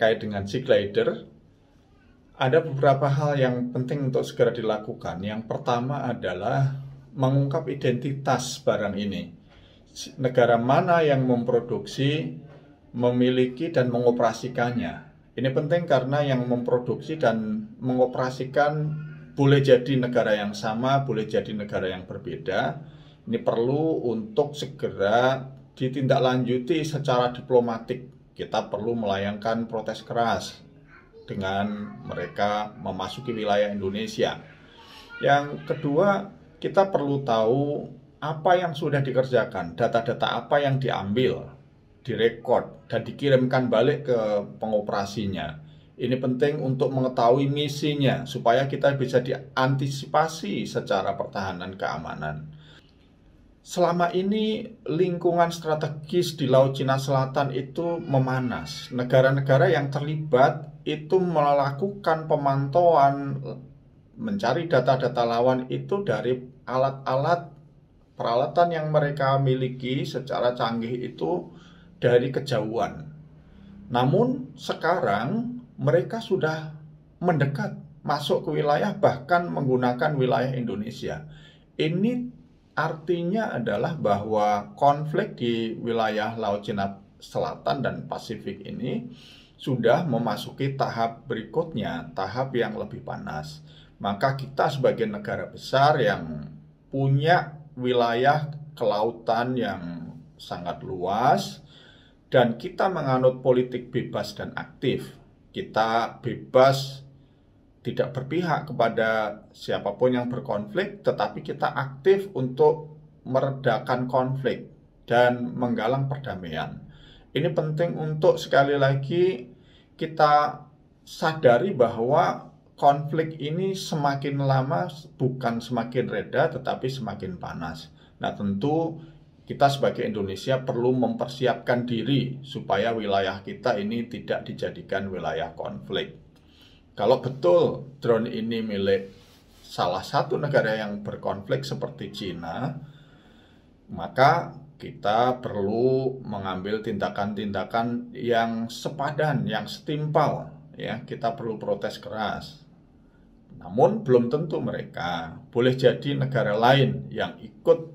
terkait dengan Sea Glider, ada beberapa hal yang penting untuk segera dilakukan. Yang pertama adalah mengungkap identitas barang ini. Negara mana yang memproduksi, memiliki, dan mengoperasikannya. Ini penting karena yang memproduksi dan mengoperasikan boleh jadi negara yang sama, boleh jadi negara yang berbeda. Ini perlu untuk segera ditindaklanjuti secara diplomatik. Kita perlu melayangkan protes keras dengan mereka memasuki wilayah Indonesia. Yang kedua, kita perlu tahu apa yang sudah dikerjakan, data-data apa yang diambil, direkod, dan dikirimkan balik ke pengoperasinya. Ini penting untuk mengetahui misinya, supaya kita bisa diantisipasi secara pertahanan keamanan. Selama ini lingkungan strategis di Laut Cina Selatan itu memanas. Negara-negara yang terlibat itu melakukan pemantauan, mencari data-data lawan itu dari alat-alat peralatan yang mereka miliki secara canggih itu dari kejauhan. Namun sekarang mereka sudah mendekat masuk ke wilayah, bahkan menggunakan wilayah Indonesia. Ini artinya adalah bahwa konflik di wilayah Laut Cina Selatan dan Pasifik ini sudah memasuki tahap berikutnya, tahap yang lebih panas. Maka kita sebagai negara besar yang punya wilayah kelautan yang sangat luas, dan kita menganut politik bebas dan aktif. Kita bebas, tidak berpihak kepada siapapun yang berkonflik, tetapi kita aktif untuk meredakan konflik dan menggalang perdamaian. Ini penting untuk sekali lagi kita sadari bahwa konflik ini semakin lama bukan semakin reda, tetapi semakin panas. Nah, tentu kita sebagai Indonesia perlu mempersiapkan diri supaya wilayah kita ini tidak dijadikan wilayah konflik. Kalau betul drone ini milik salah satu negara yang berkonflik seperti Cina, maka kita perlu mengambil tindakan-tindakan yang sepadan, yang setimpal. Ya, kita perlu protes keras. Namun belum tentu mereka. Boleh jadi negara lain yang ikut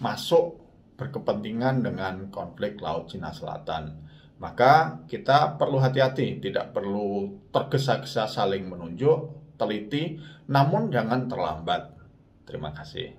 masuk berkepentingan dengan konflik Laut Cina Selatan. Maka kita perlu hati-hati, tidak perlu tergesa-gesa saling menunjuk, teliti, namun jangan terlambat. Terima kasih.